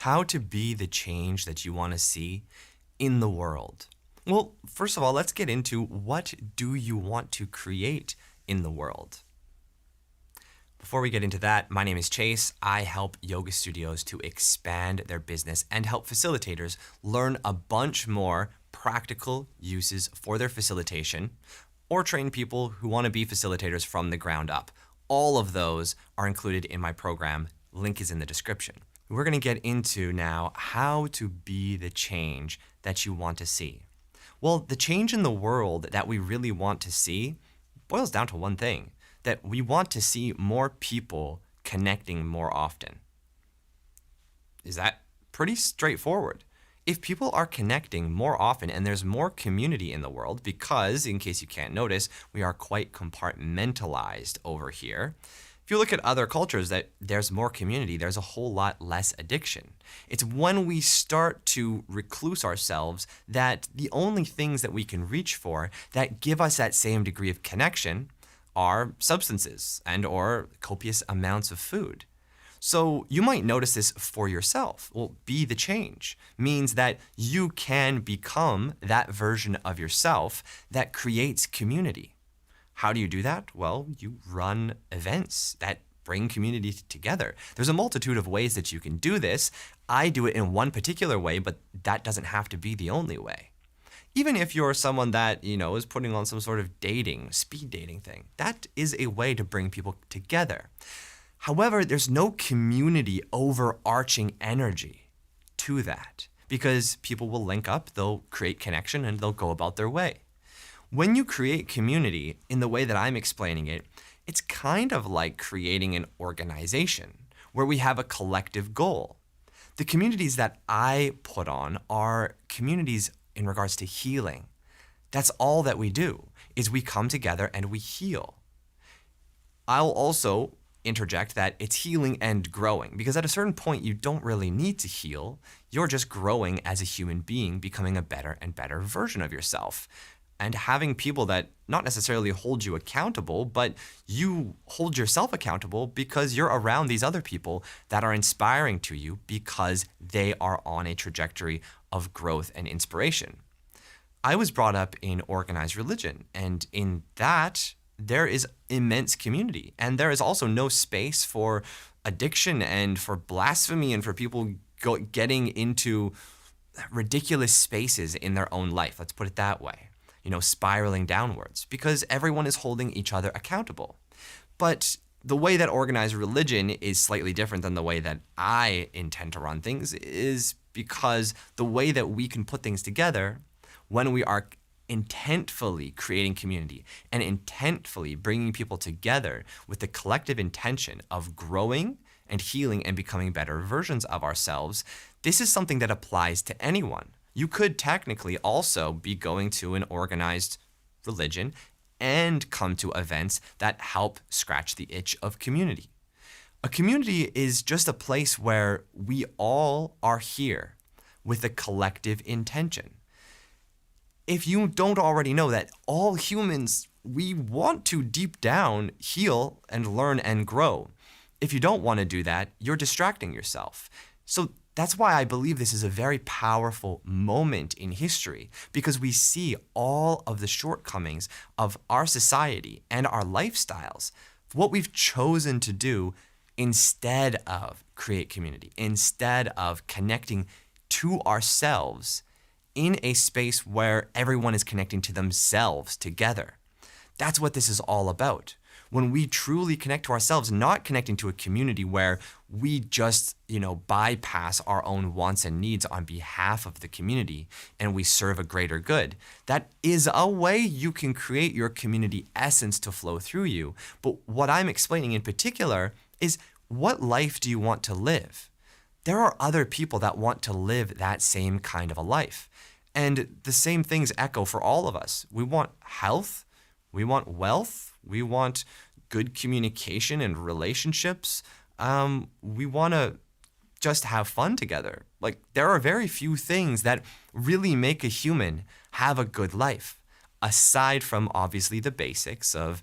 how to be the change that you want to see in the world. Well, first of all, let's get into what do you want to create in the world. Before we get into that, my name is Chase. I help yoga studios to expand their business and help facilitators learn a bunch more practical uses for their facilitation, or train people who want to be facilitators from the ground up. All of those are included in my program. Link is in the description. We're going to get into now how to be the change that you want to see. Well, the change in the world that we really want to see boils down to one thing, that we want to see more people connecting more often. Is that pretty straightforward? If people are connecting more often and there's more community in the world, because, in case you can't notice, we are quite compartmentalized over here. If you look at other cultures that there's more community, there's a whole lot less addiction. It's when we start to recluse ourselves that the only things that we can reach for that give us that same degree of connection are substances and or copious amounts of food. So you might notice this for yourself. Well, be the change means that you can become that version of yourself that creates community. How do you do that? Well, you run events that bring community together. There's a multitude of ways that you can do this. I do it in one particular way, but that doesn't have to be the only way. Even if you're someone that, is putting on some sort of speed dating thing, that is a way to bring people together. However, there's no community overarching energy to that because people will link up, they'll create connection, and they'll go about their way. When you create community in the way that I'm explaining it, it's kind of like creating an organization where we have a collective goal. The communities that I put on are communities in regards to healing. That's all that we do, is we come together and we heal. I'll also interject that it's healing and growing, because at a certain point you don't really need to heal. You're just growing as a human being, becoming a better and better version of yourself. And having people that not necessarily hold you accountable, but you hold yourself accountable because you're around these other people that are inspiring to you because they are on a trajectory of growth and inspiration. I was brought up in organized religion, and in that, there is immense community. And there is also no space for addiction and for blasphemy and for people getting into ridiculous spaces in their own life. Let's put it that way. Spiraling downwards, because everyone is holding each other accountable. But the way that organized religion is slightly different than the way that I intend to run things is because the way that we can put things together when we are intentfully creating community and intentfully bringing people together with the collective intention of growing and healing and becoming better versions of ourselves, this is something that applies to anyone. You could technically also be going to an organized religion and come to events that help scratch the itch of community. A community is just a place where we all are here with a collective intention. If you don't already know that all humans, we want to deep down heal and learn and grow. If you don't want to do that, you're distracting yourself. So that's why I believe this is a very powerful moment in history, because we see all of the shortcomings of our society and our lifestyles, what we've chosen to do instead of create community, instead of connecting to ourselves in a space where everyone is connecting to themselves together. That's what this is all about. When we truly connect to ourselves, not connecting to a community where we just, bypass our own wants and needs on behalf of the community and we serve a greater good. That is a way you can create your community essence to flow through you. But what I'm explaining in particular is, what life do you want to live? There are other people that want to live that same kind of a life. And the same things echo for all of us. We want health, we want wealth, we want good communication and relationships. We want to just have fun together. Like, there are very few things that really make a human have a good life, aside from obviously the basics of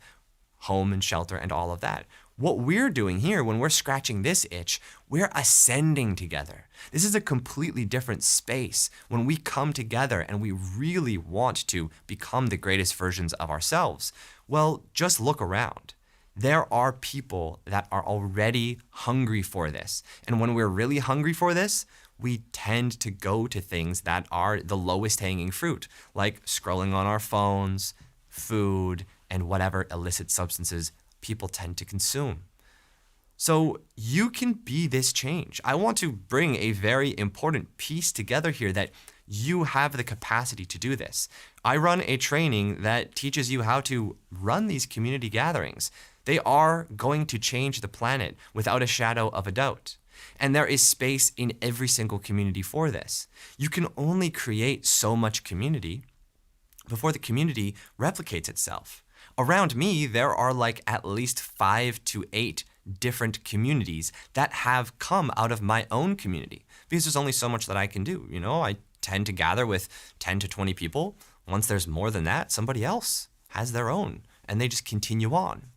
home and shelter and all of that. What we're doing here when we're scratching this itch, we're ascending together. This is a completely different space when we come together and we really want to become the greatest versions of ourselves. Well, just look around. There are people that are already hungry for this. And when we're really hungry for this, we tend to go to things that are the lowest hanging fruit, like scrolling on our phones, food, and whatever illicit substances people tend to consume. So you can be this change. I want to bring a very important piece together here that you have the capacity to do this. I run a training that teaches you how to run these community gatherings. They are going to change the planet without a shadow of a doubt. And there is space in every single community for this. You can only create so much community before the community replicates itself. Around me, there are like at least 5 to 8 different communities that have come out of my own community because there's only so much that I can do. I tend to gather with 10 to 20 people. Once there's more than that, somebody else has their own and they just continue on.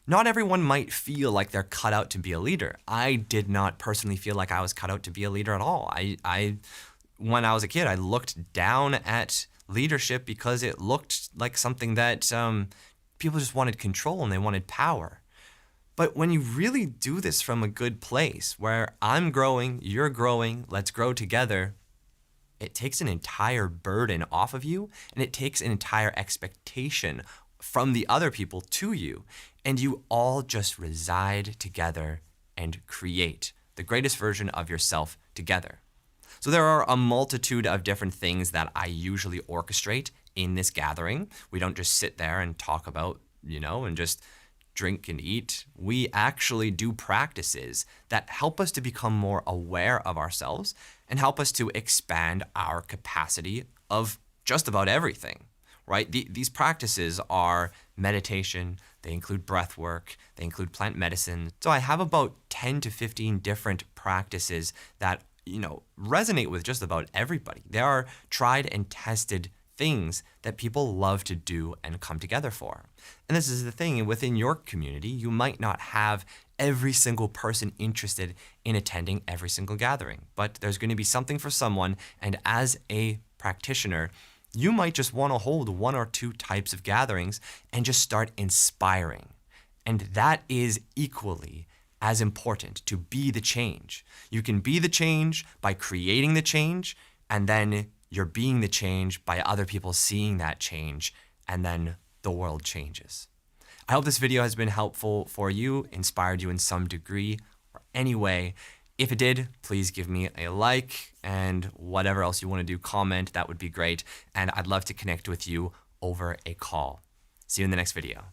Not everyone might feel like they're cut out to be a leader. I did not personally feel like I was cut out to be a leader at all. When I was a kid, I looked down at leadership because it looked like something that people just wanted control and they wanted power. But when you really do this from a good place where I'm growing, you're growing, let's grow together, it takes an entire burden off of you and it takes an entire expectation from the other people to you. And you all just reside together and create the greatest version of yourself together. So there are a multitude of different things that I usually orchestrate in this gathering. We don't just sit there and talk about, and just drink and eat. We actually do practices that help us to become more aware of ourselves and help us to expand our capacity of just about everything, right? These practices are meditation, they include breath work, they include plant medicine. So I have about 10 to 15 different practices that resonate with just about everybody. They are tried and tested things that people love to do and come together for. And this is the thing, within your community, you might not have every single person interested in attending every single gathering, but there's going to be something for someone. And as a practitioner, you might just want to hold 1 or 2 types of gatherings and just start inspiring. And that is equally as important, to be the change. You can be the change by creating the change, and then you're being the change by other people seeing that change, and then the world changes. I hope this video has been helpful for you, inspired you in some degree or any way. If it did, please give me a like, and whatever else you want to do, comment, that would be great. And I'd love to connect with you over a call. See you in the next video.